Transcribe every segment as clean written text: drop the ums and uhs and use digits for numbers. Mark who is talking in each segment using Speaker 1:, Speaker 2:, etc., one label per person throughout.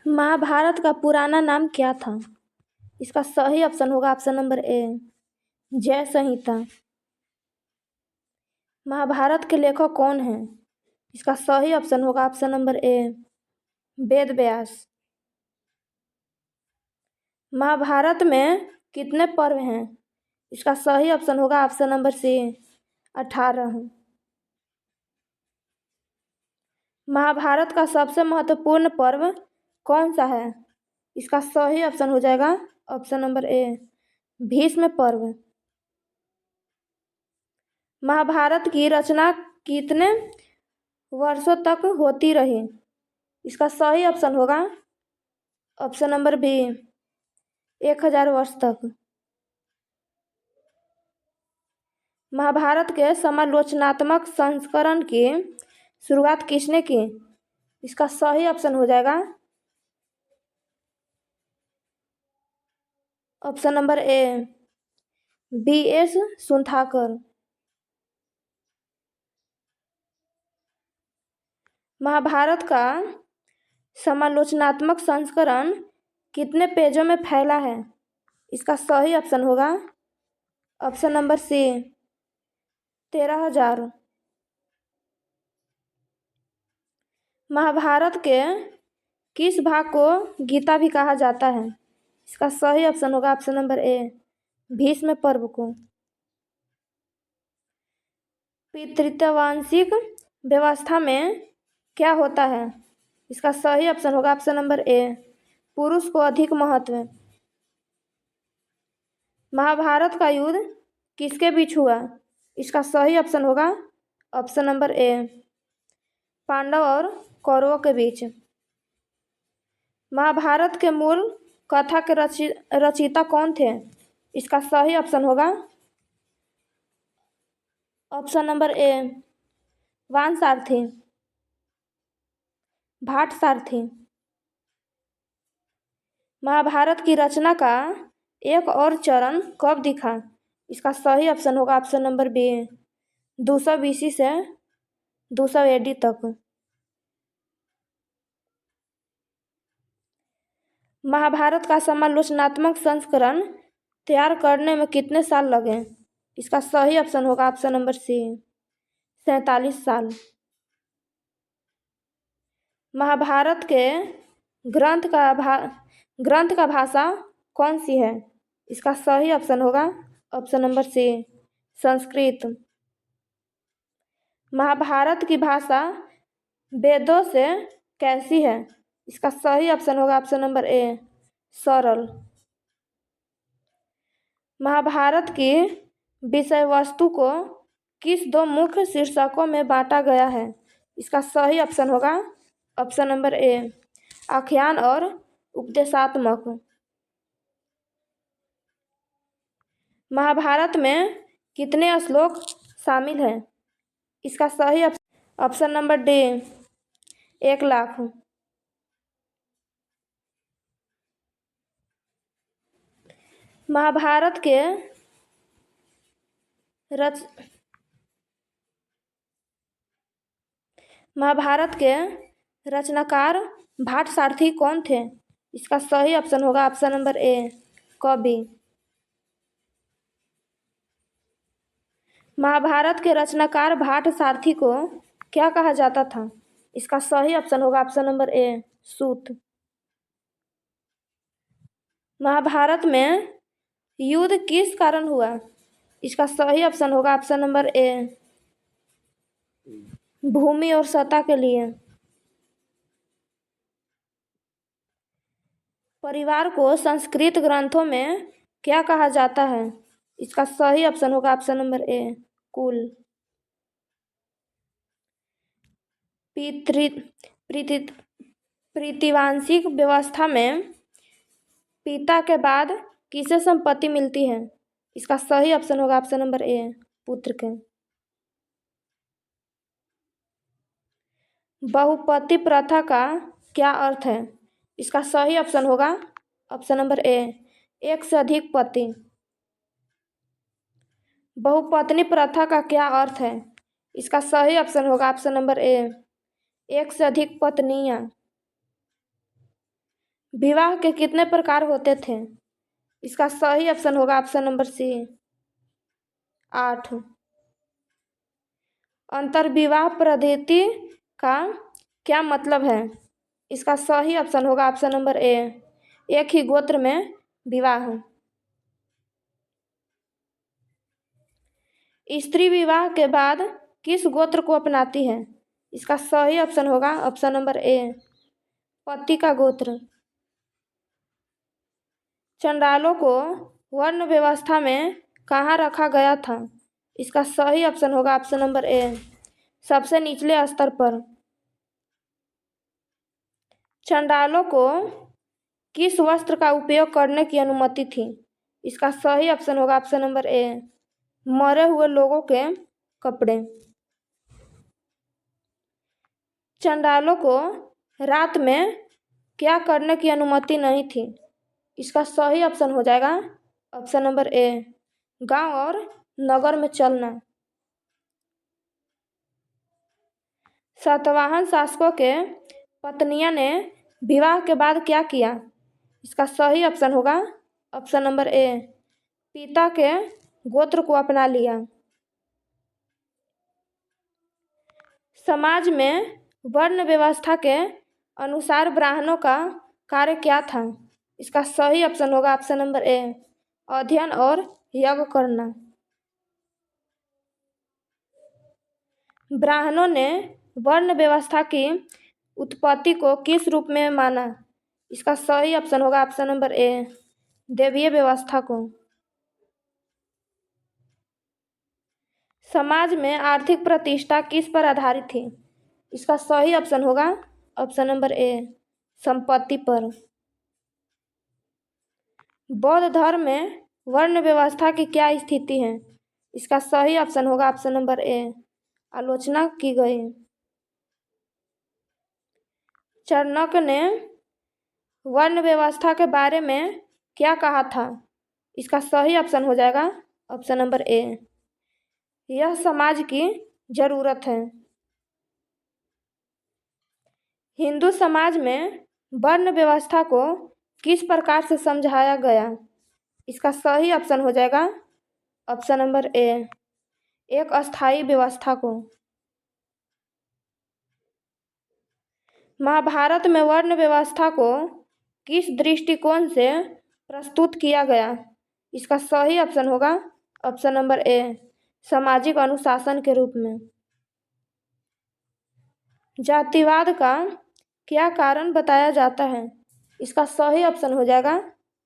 Speaker 1: महाभारत का पुराना नाम क्या था? इसका सही ऑप्शन होगा ऑप्शन नंबर ए, जय संहिता। महाभारत के लेखक कौन हैं? इसका सही ऑप्शन होगा ऑप्शन नंबर ए, वेद व्यास। महाभारत में कितने पर्व हैं? इसका सही ऑप्शन होगा ऑप्शन नंबर सी, 18। महाभारत का सबसे महत्वपूर्ण पर्व कौन सा है? इसका सही ऑप्शन हो जाएगा ऑप्शन नंबर ए, भीष्म पर्व। महाभारत की रचना कितने वर्षों तक होती रही? इसका सही ऑप्शन होगा ऑप्शन नंबर बी, 1000 वर्ष तक। महाभारत के समालोचनात्मक संस्करण की शुरुआत किसने की? इसका सही ऑप्शन हो जाएगा ऑप्शन नंबर ए, BS सुंथाकर। महाभारत का समालोचनात्मक संस्करण कितने पेजों में फैला है? इसका सही ऑप्शन होगा ऑप्शन नंबर सी, 13,000। महाभारत के किस भाग को गीता भी कहा जाता है? इसका सही ऑप्शन होगा ऑप्शन नंबर ए, भीष्म पर्व को। पितृत्वांशिक व्यवस्था में क्या होता है? इसका सही ऑप्शन होगा ऑप्शन नंबर ए, पुरुष को अधिक महत्व। महाभारत का युद्ध किसके बीच हुआ? इसका सही ऑप्शन होगा ऑप्शन नंबर ए, पांडव और कौरवों के बीच। महाभारत के मूल कथा के रचयिता कौन थे? इसका सही ऑप्शन होगा ऑप्शन नंबर ए, वानसारथी, भाटसारथी। महाभारत की रचना का एक और चरण कब दिखा? इसका सही ऑप्शन होगा ऑप्शन नंबर बी, 200 BC से 200 AD तक। महाभारत का समालोचनात्मक संस्करण तैयार करने में कितने साल लगे? इसका सही ऑप्शन होगा ऑप्शन नंबर सी, 47 साल। महाभारत के ग्रंथ का भाषा कौन सी है? इसका सही ऑप्शन होगा option number C, Sanskrit. Mahabharata की भाषा वेदों से कैसी है? इसका सही ऑप्शन होगा ऑप्शन नंबर ए, सरल। महाभारत की विषय वस्तु को किस दो मुख्य शीर्षकों में बांटा गया है? इसका सही ऑप्शन होगा ऑप्शन नंबर ए, आख्यान और उपदेशात्मक। महाभारत में कितने श्लोक शामिल हैं? इसका सही ऑप्शन नंबर डी, 1,00,000। महाभारत के रचनाकार भाटसारथी कौन थे? इसका सही ऑप्शन होगा ऑप्शन नंबर ए, कवि। महाभारत के रचनाकार भाटसारथी को क्या कहा जाता था? इसका सही ऑप्शन होगा ऑप्शन नंबर ए, सूत। महाभारत में युद्ध किस कारण हुआ? इसका सही ऑप्शन होगा ऑप्शन नंबर ए, भूमि और सत्ता के लिए। परिवार को संस्कृत ग्रंथों में क्या कहा जाता है? इसका सही ऑप्शन होगा ऑप्शन नंबर ए, कुल। पितृवांशिक व्यवस्था में पिता के बाद किसे संपत्ति मिलती है? इसका सही ऑप्शन होगा ऑप्शन नंबर ए, पुत्र के। बहुपति प्रथा का क्या अर्थ है? इसका सही ऑप्शन होगा ऑप्शन नंबर ए, एक से अधिक पति। बहुपत्नी प्रथा का क्या अर्थ है? इसका सही ऑप्शन होगा ऑप्शन नंबर ए, एक से अधिक पत्नियां। विवाह के कितने प्रकार होते थे? इसका सही ऑप्शन होगा ऑप्शन नंबर सी, 8। अंतर्विवाह पद्धति का क्या मतलब है? इसका सही ऑप्शन होगा ऑप्शन नंबर ए, एक ही गोत्र में विवाह। स्त्री विवाह के बाद किस गोत्र को अपनाती है? इसका सही ऑप्शन होगा ऑप्शन नंबर ए, पति का गोत्र। चंडालों को वर्ण व्यवस्था में कहाँ रखा गया था? इसका सही ऑप्शन होगा ऑप्शन नंबर ए, सबसे निचले स्तर पर। चंडालों को किस वस्त्र का उपयोग करने की अनुमति थी? इसका सही ऑप्शन होगा ऑप्शन नंबर ए, मरे हुए लोगों के कपड़े। चंडालों को रात में क्या करने की अनुमति नहीं थी? इसका सही ऑप्शन हो जाएगा ऑप्शन नंबर ए, गांव और नगर में चलना। सातवाहन शासकों के पत्नियां ने विवाह के बाद क्या किया? इसका सही ऑप्शन होगा ऑप्शन नंबर ए, पिता के गोत्र को अपना लिया। समाज में वर्ण व्यवस्था के अनुसार ब्राह्मणों का कार्य क्या था? इसका सही ऑप्शन होगा ऑप्शन नंबर ए, अध्ययन और यज्ञ करना। ब्राह्मणों ने वर्ण व्यवस्था की उत्पत्ति को किस रूप में माना? इसका सही ऑप्शन होगा ऑप्शन नंबर ए, देवीय व्यवस्था को। समाज में आर्थिक प्रतिष्ठा किस पर आधारित थी? इसका सही ऑप्शन होगा ऑप्शन नंबर ए, संपत्ति पर। बौद्ध धर्म में वर्ण व्यवस्था की क्या स्थिति है? इसका सही ऑप्शन होगा ऑप्शन नंबर ए, आलोचना की गई। चाणक्य ने वर्ण व्यवस्था के बारे में क्या कहा था? इसका सही ऑप्शन हो जाएगा ऑप्शन नंबर ए, यह समाज की जरूरत है। हिंदू समाज में वर्ण व्यवस्था को किस प्रकार से समझाया गया? इसका सही ऑप्शन हो जाएगा ऑप्शन नंबर ए, एक अस्थायी व्यवस्था को। महाभारत में वर्ण व्यवस्था को किस दृष्टिकोण से प्रस्तुत किया गया? इसका सही ऑप्शन होगा ऑप्शन नंबर ए, सामाजिक अनुशासन के रूप में। जातिवाद का क्या कारण बताया जाता है? इसका सही ऑप्शन हो जाएगा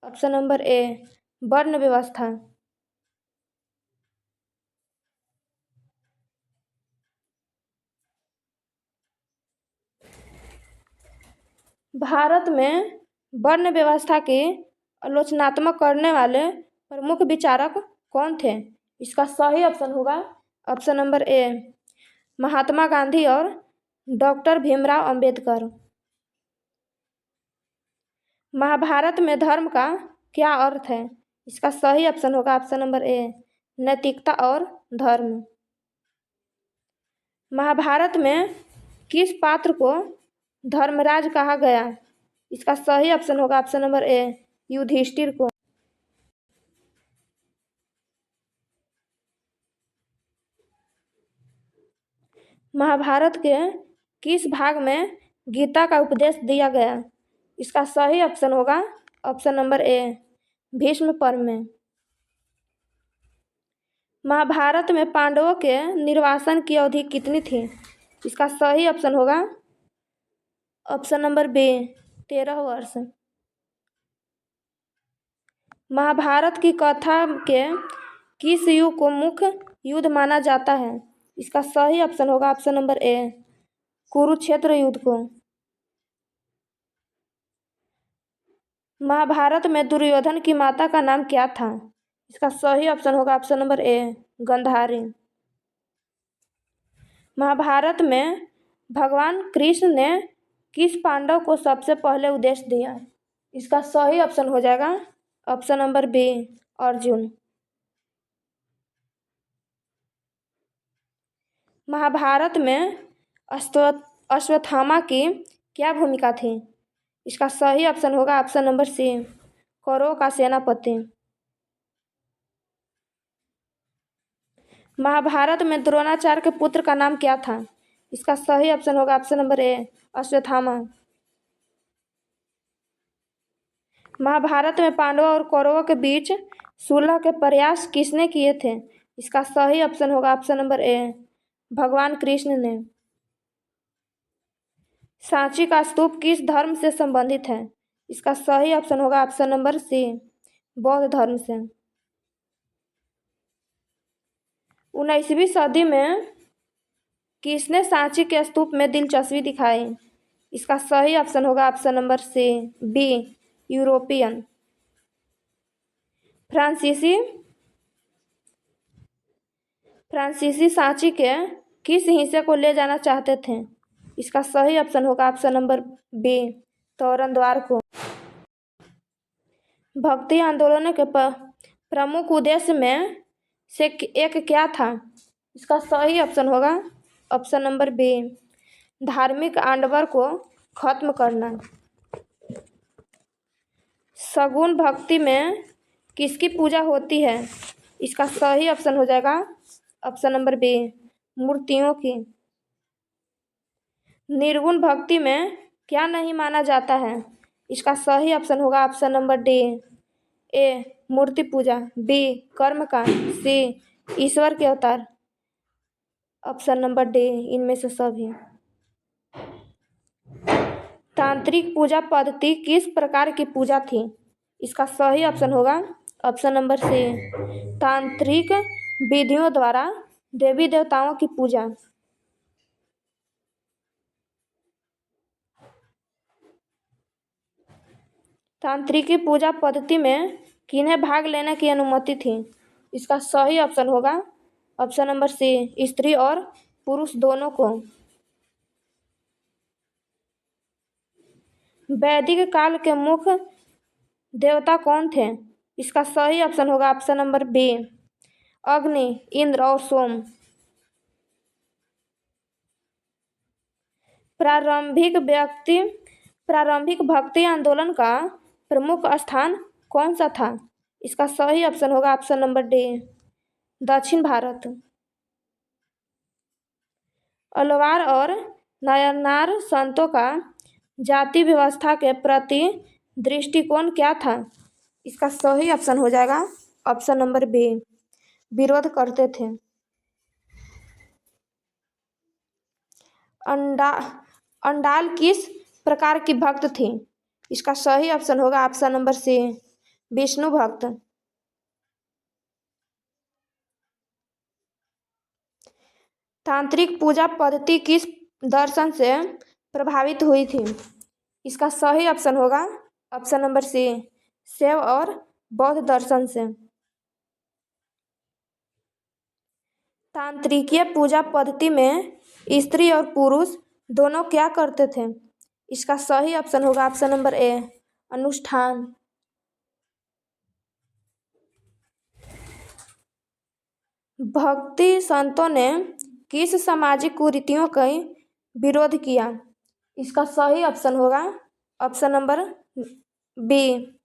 Speaker 1: ऑप्शन नंबर ए, वर्ण व्यवस्था। भारत में वर्ण व्यवस्था की आलोचनात्मक करने वाले प्रमुख विचारक कौन थे? इसका सही ऑप्शन होगा ऑप्शन नंबर ए, महात्मा गांधी और डॉक्टर भीमराव अंबेडकर। महाभारत में धर्म का क्या अर्थ है? इसका सही ऑप्शन होगा ऑप्शन नंबर ए, नैतिकता और धर्म। महाभारत में किस पात्र को धर्मराज कहा गया? इसका सही ऑप्शन होगा ऑप्शन नंबर ए, युधिष्ठिर को। महाभारत के किस भाग में गीता का उपदेश दिया गया? इसका सही ऑप्शन होगा ऑप्शन नंबर ए, भीष्म पर्व में। महाभारत में पांडवों के निर्वासन की अवधि कितनी थी? इसका सही ऑप्शन होगा ऑप्शन नंबर बी, 13 वर्ष। महाभारत की कथा के किस युग को मुख्य युद्ध माना जाता है? इसका सही ऑप्शन होगा ऑप्शन नंबर ए, कुरुक्षेत्र युद्ध को। महाभारत में दुर्योधन की माता का नाम क्या था? इसका सही ऑप्शन होगा option number A, Gandhari. Mahabharata में भगवान कृष्ण ने किस पांडव को सबसे पहले उपदेश दिया? इसका सही ऑप्शन हो जाएगा option number B, Arjun. Mahabharata में अश्वत्थामा की क्या भूमिका थी? इसका सही ऑप्शन होगा ऑप्शन नंबर सी, कौरवों का सेनापति। महाभारत में द्रोणाचार्य के पुत्र का नाम क्या था? इसका सही ऑप्शन होगा option number A, Ashwatthama. Mahabharata में पांडवों और कौरवों के बीच सुलह के प्रयास किसने किए थे? इसका सही ऑप्शन होगा ऑप्शन नंबर ए, भगवान कृष्ण ने। सांची का स्तूप किस धर्म से संबंधित है? इसका सही ऑप्शन होगा ऑप्शन नंबर सी, बौद्ध धर्म से। 19वीं सदी में किसने सांची के स्तूप में दिलचस्पी दिखाई? इसका सही ऑप्शन होगा option number C, B, European. फ्रांसीसी सांची के किस हिस्से को ले जाना चाहते थे? इसका सही ऑप्शन होगा ऑप्शन नंबर बी, तोरण द्वार को। भक्ति आंदोलन के प्रमुख उद्देश्य में से एक क्या था? इसका सही ऑप्शन होगा ऑप्शन नंबर बी, धार्मिक आडंबर को खत्म करना। सगुण भक्ति में किसकी पूजा होती है? इसका सही ऑप्शन हो जाएगा ऑप्शन नंबर बी, मूर्तियों की। निर्गुण भक्ति में क्या नहीं माना जाता है? इसका सही ऑप्शन होगा ऑप्शन नंबर डी, ए, मूर्ति पूजा, बी, कर्मकांड, सी, ईश्वर के अवतार। ऑप्शन नंबर डी, इनमें से सभी। तांत्रिक पूजा पद्धति किस प्रकार की पूजा थी? इसका सही ऑप्शन होगा ऑप्शन नंबर सी, तांत्रिक विधियों द्वारा देवी देवताओं की पूजा। तांत्रिकी पूजा पद्धति में किन्हें भाग लेने की अनुमति थी? इसका सही ऑप्शन होगा ऑप्शन नंबर सी, स्त्री और पुरुष दोनों को। वैदिक काल के मुख्य देवता कौन थे? इसका सही ऑप्शन होगा ऑप्शन नंबर बी, अग्नि, इंद्र और सोम। प्रारंभिक भक्ति आंदोलन का प्रमुख स्थान कौन सा था? इसका सही ऑप्शन होगा ऑप्शन नंबर डी, दक्षिण भारत। अलवार और नायनार संतों का जाति व्यवस्था के प्रति दृष्टिकोण क्या था? इसका सही ऑप्शन हो जाएगा ऑप्शन नंबर बी, विरोध करते थे। अंडाल किस प्रकार की भक्त थी? इसका सही ऑप्शन होगा ऑप्शन नंबर सी, विष्णु भक्त। तांत्रिक पूजा पद्धति किस दर्शन से प्रभावित हुई थी? इसका सही ऑप्शन होगा ऑप्शन नंबर सी, शैव और बौद्ध दर्शन से। तांत्रिकीय पूजा पद्धति में स्त्री और पुरुष दोनों क्या करते थे? इसका सही ऑप्शन होगा ऑप्शन नंबर ए, अनुष्ठान। भक्ति संतों ने किस सामाजिक कुरीतियों का विरोध किया? इसका सही ऑप्शन होगा ऑप्शन नंबर बी,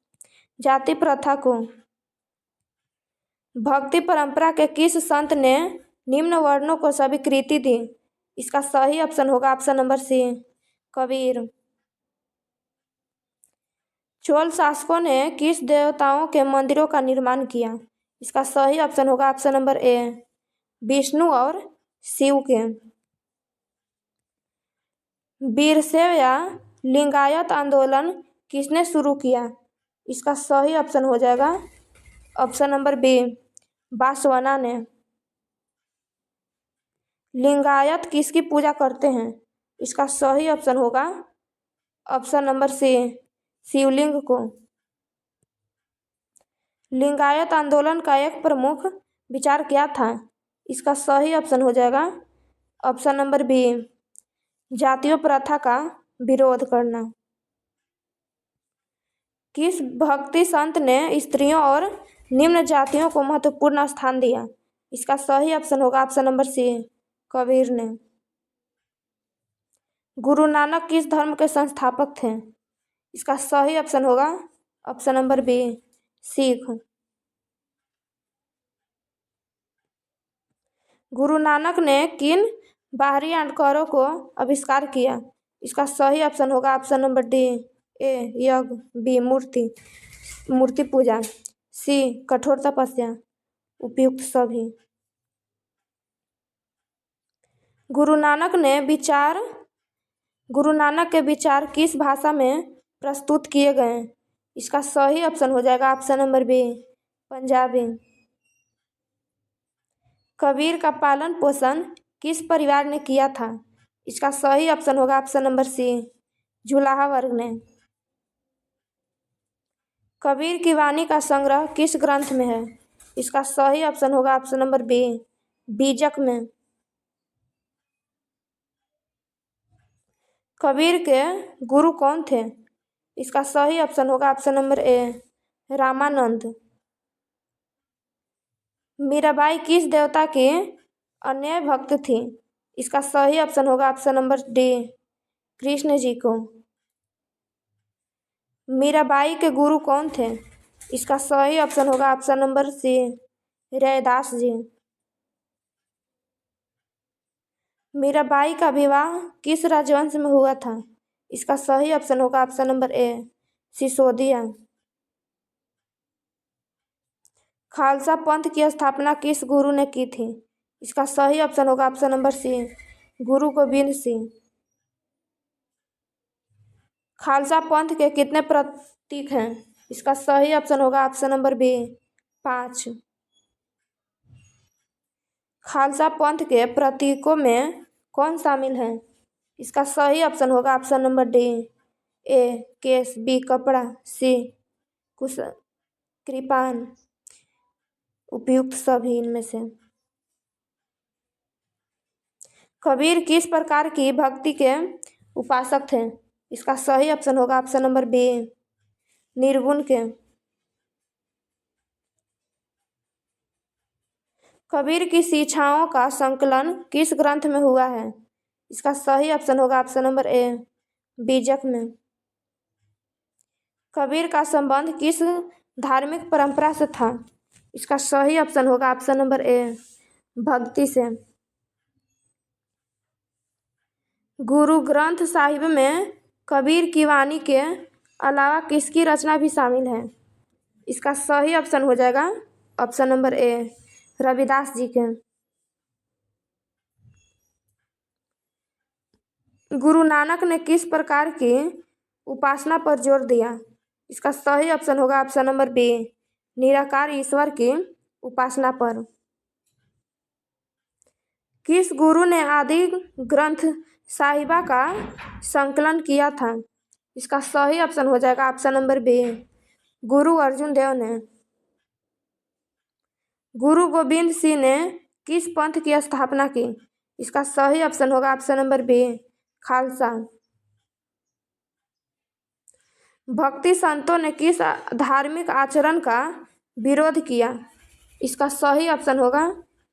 Speaker 1: जाति प्रथा को। भक्ति परंपरा के किस संत ने निम्न वर्णों को स्वीकृति दी? इसका सही ऑप्शन होगा option number C, Kabir. Chola शासकों ने किस देवताओं के मंदिरों का निर्माण किया? इसका सही ऑप्शन होगा ऑप्शन नंबर ए, विष्णु और शिव के। वीरशैव या लिंगायत आंदोलन किसने शुरू किया? इसका सही ऑप्शन हो जाएगा ऑप्शन नंबर बी, बासवाना ने। लिंगायत किसकी पूजा करते हैं? इसका सही ऑप्शन होगा ऑप्शन नंबर सी, शिवलिंग को। लिंगायत आंदोलन का एक प्रमुख विचार क्या था? इसका सही ऑप्शन हो जाएगा ऑप्शन नंबर बी, जातीय प्रथा का विरोध करना। किस भक्ति संत ने स्त्रियों और निम्न जातियों को महत्वपूर्ण स्थान दिया? इसका सही ऑप्शन होगा ऑप्शन नंबर सी, कबीर ने। गुरु नानक किस धर्म के संस्थापक थे? इसका सही ऑप्शन होगा option number B, Sikh. Guru Nanak ने किन बाहरी आविष्कारों को आविष्कार किया? इसका सही ऑप्शन होगा ऑप्शन नंबर डी, ए यज्ञ, बी मूर्ति पूजा, सी कठोर तपस्या, उपयुक्त सभी। गुरु नानक के विचार किस भाषा में प्रस्तुत किए गए? इसका सही ऑप्शन हो जाएगा option number B, Punjabi. Kabir का पालन पोषण किस परिवार ने किया था? इसका सही ऑप्शन होगा ऑप्शन नंबर सी, जुलाहा वर्ग ने। कबीर की वाणी का संग्रह किस ग्रंथ में है? इसका सही ऑप्शन होगा ऑप्शन नंबर बी, बीजक में। कबीर के गुरु कौन थे? इसका सही ऑप्शन होगा ऑप्शन नंबर ए, रामानंद। मीराबाई किस देवता की अन्य भक्त थी? इसका सही ऑप्शन होगा option number D, Krishna ji को। मीराबाई के गुरु कौन थे? इसका सही ऑप्शन होगा ऑप्शन नंबर सी, रैदास जी। मीराबाई का विवाह किस राजवंश में हुआ था? इसका सही ऑप्शन होगा ऑप्शन नंबर ए, सिसोदिया। खालसा पंथ की स्थापना किस गुरु ने की थी? इसका सही ऑप्शन होगा ऑप्शन नंबर सी, गुरु गोविंद सिंह। खालसा पंथ के कितने प्रतीक हैं? इसका सही ऑप्शन होगा ऑप्शन नंबर बी, 5। खालसा पंथ के प्रतीकों में कौन शामिल है? इसका सही ऑप्शन होगा ऑप्शन नंबर डी, ए केस, बी कपड़ा, सी कुश कृपान, उपयुक्त सभी इनमें से। कबीर किस प्रकार की भक्ति के उपासक थे? इसका सही ऑप्शन होगा ऑप्शन नंबर बी, निर्गुण के। कबीर की शिक्षाओं का संकलन किस ग्रंथ में हुआ है? इसका सही ऑप्शन होगा ऑप्शन नंबर ए, बीजक में। कबीर का संबंध किस धार्मिक परंपरा से था? इसका सही ऑप्शन होगा ऑप्शन नंबर ए, भक्ति से। गुरु ग्रंथ साहिब में कबीर की वाणी के अलावा किसकी रचना भी शामिल है? इसका सही ऑप्शन हो जाएगा ऑप्शन नंबर ए, रविदास जी के। गुरु नानक ने किस प्रकार की उपासना पर जोर दिया? इसका सही ऑप्शन होगा ऑप्शन नंबर बी, निराकार ईश्वर की उपासना पर। किस गुरु ने आदि ग्रंथ साहिबा का संकलन किया था? इसका सही ऑप्शन हो जाएगा ऑप्शन नंबर बी, गुरु अर्जुन देव ने। गुरु गोविंद सिंह ने किस पंथ की स्थापना की? इसका सही ऑप्शन होगा ऑप्शन नंबर बी, खालसा। भक्ति संतों ने किस धार्मिक आचरण का विरोध किया? इसका सही ऑप्शन होगा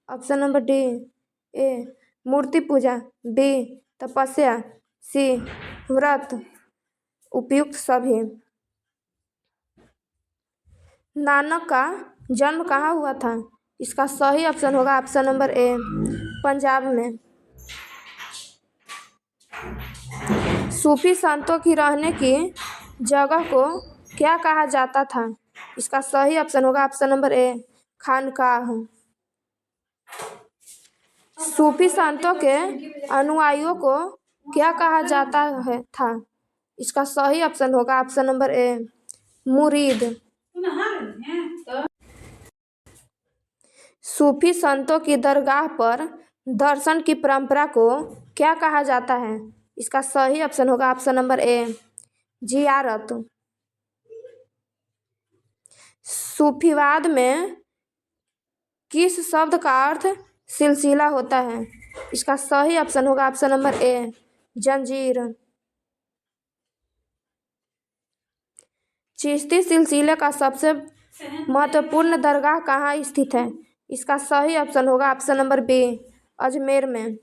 Speaker 1: ऑप्शन नंबर डी, ए मूर्ति पूजा, बी तपस्या, सी व्रत, उपयुक्त सभी। नानक का जन्म कहाँ हुआ था? इसका सही ऑप्शन होगा ऑप्शन नंबर ए, पंजाब में। सूफी संतों की रहने की जगह को क्या कहा जाता था? इसका सही ऑप्शन होगा ऑप्शन नंबर ए, खानकाह। सूफी संतों के अनुयायियों को क्या कहा जाता था? इसका सही ऑप्शन होगा ऑप्शन नंबर ए, मुरीद। सूफी संतों की दरगाह पर दर्शन की परंपरा को क्या कहा जाता है? इसका सही ऑप्शन होगा ऑप्शन नंबर ए, जियारत। सूफीवाद में किस शब्द का अर्थ सिलसिला होता है? इसका सही ऑप्शन होगा ऑप्शन नंबर ए, जंजीर। चिश्ती सिलसिले का सबसे महत्वपूर्ण दरगाह कहाँ स्थित है? इसका सही ऑप्शन होगा ऑप्शन नंबर बी, अजमेर में।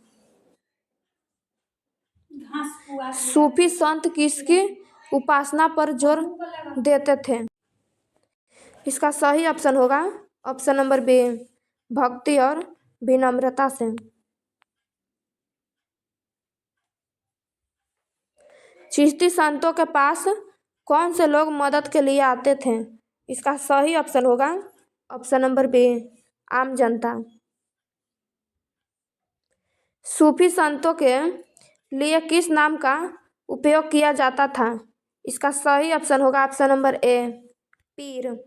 Speaker 1: सूफी संत किसकी उपासना पर जोर देते थे। इसका सही ऑप्शन होगा ऑप्शन नंबर बी, भक्ति और विनम्रता से। चिश्ती संतों के पास कौन से लोग मदद के लिए आते थे? इसका सही ऑप्शन होगा ऑप्शन नंबर बी, आम जनता। सूफी संतों के लिए किस नाम का उपयोग किया जाता था? इसका सही ऑप्शन होगा ऑप्शन नंबर ए, पीर।